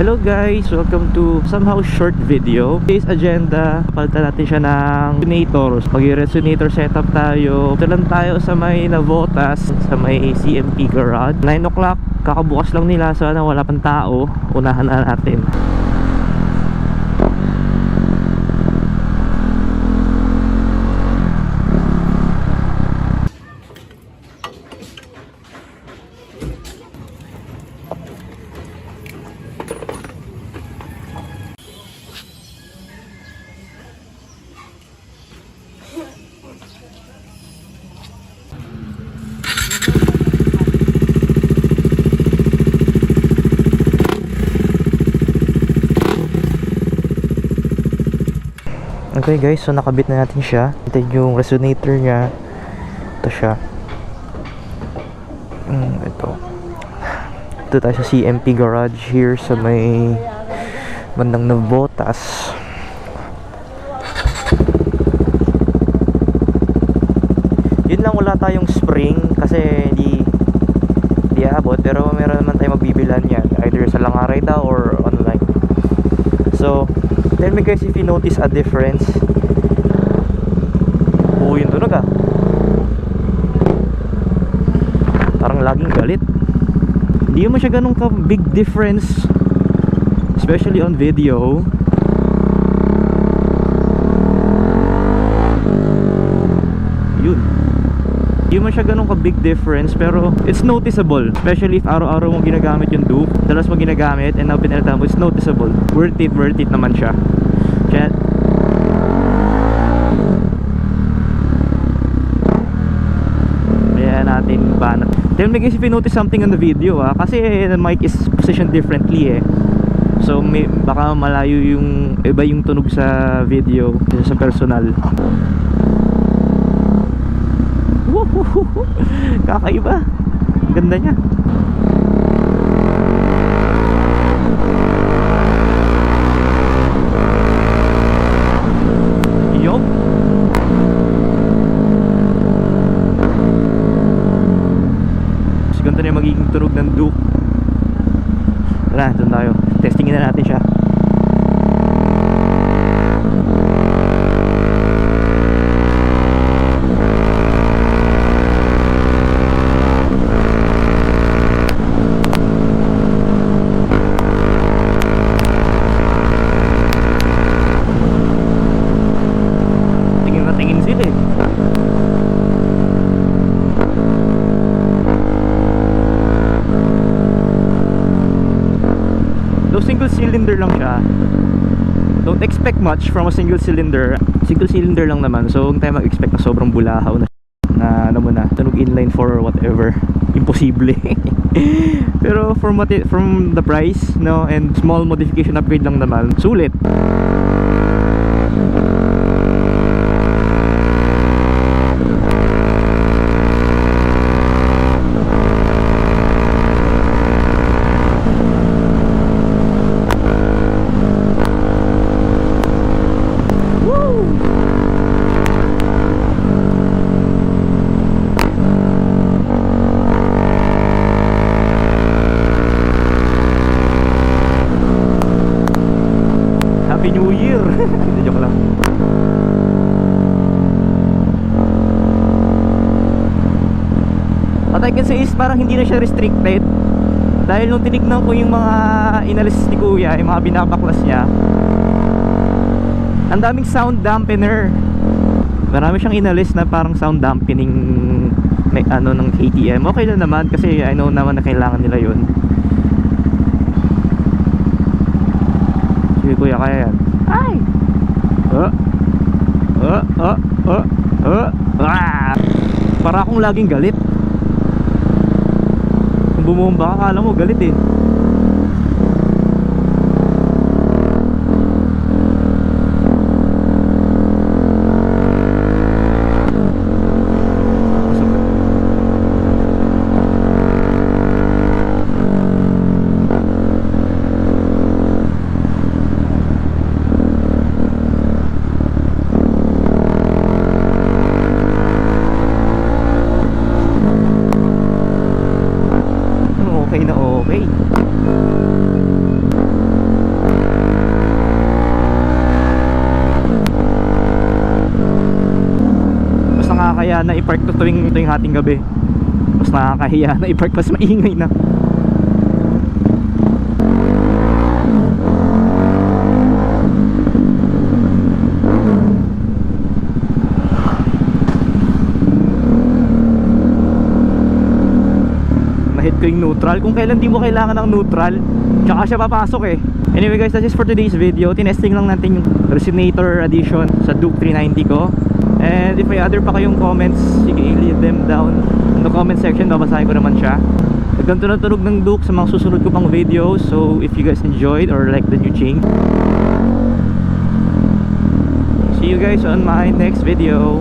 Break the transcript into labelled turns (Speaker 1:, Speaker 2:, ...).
Speaker 1: Hello guys! Welcome to somehow short video. Today's agenda, palitan natin siya ng resonators. Mag-resonator setup tayo. Ito lang tayo sa may Navotas, sa may CMP garage. 9 o'clock, kakabukas lang nila. Sana wala pang tao. Unahan na natin. Okay guys, so nakabit na natin siya. Ito yung resonator niya. Ito siya. Ito tayo sa CMP garage here sa may bandang Navotas. Yun lang, wala tayong spring kasi hindi abot, pero meron naman tayong magbibilan yan either sa Langaray daw or online. So tell me guys if you notice a difference. Yung tunog parang laging galit. Hindi mo siya ganun ka big difference, especially on video. Yun, hindi mo siya ganun ka big difference, pero it's noticeable, especially if araw-araw mong ginagamit yung Duke, dalas mo ginagamit, and now pinalitan mo, it's noticeable. Worth it naman siya. Kaya natin ba na. Tell me guys if you notice something on the video kasi the mic is positioned differently so baka malayo yung iba yung tunog sa video sa personal. Kakaiba, ganda niya. Yup. Ganito na yung magiging tunog ng Duke. Tara, doon tayo. Testingin na natin siya. Tingin na tingin sila single cylinder lang siya. Don't expect much from a single cylinder. Single cylinder lang naman, so huwag tayo mag-expect na sobrang bulahaw na ano mo na, tunog inline for whatever. Imposible. Pero from the price, no, and small modification upgrade lang naman, sulit. Happy New Year! Hindi, joke lang. What I can say is parang hindi na siya restricted. Dahil nung tinignan ko yung mga inalis ni Kuya, yung mga binabaklas niya, ang daming sound dampener. Marami siyang inalis na parang sound dampening may ano ng KTM. Okay lang naman kasi I know naman na kailangan nila yun. Sige Kuya, kaya yan. Ay! Para akong laging galit. Kung bumomba ka, akala mo galit okay na okay. tuwing hating gabi. Mas nakakahiya na i-park, mas maingay na. Nahit ko yung neutral. Kung kailan di mo kailangan ng neutral, tsaka siya papasok eh. Anyway guys, that's it for today's video. Tinesting lang natin yung resonator addition sa Duke 390 ko. And if may other pa kayong comments, sige, leave them down in the comment section. Babasahin ko naman siya. Ganito na tunog ng Duke sa mga susunod ko pang videos. So if you guys enjoyed or like the new change, see you guys on my next video.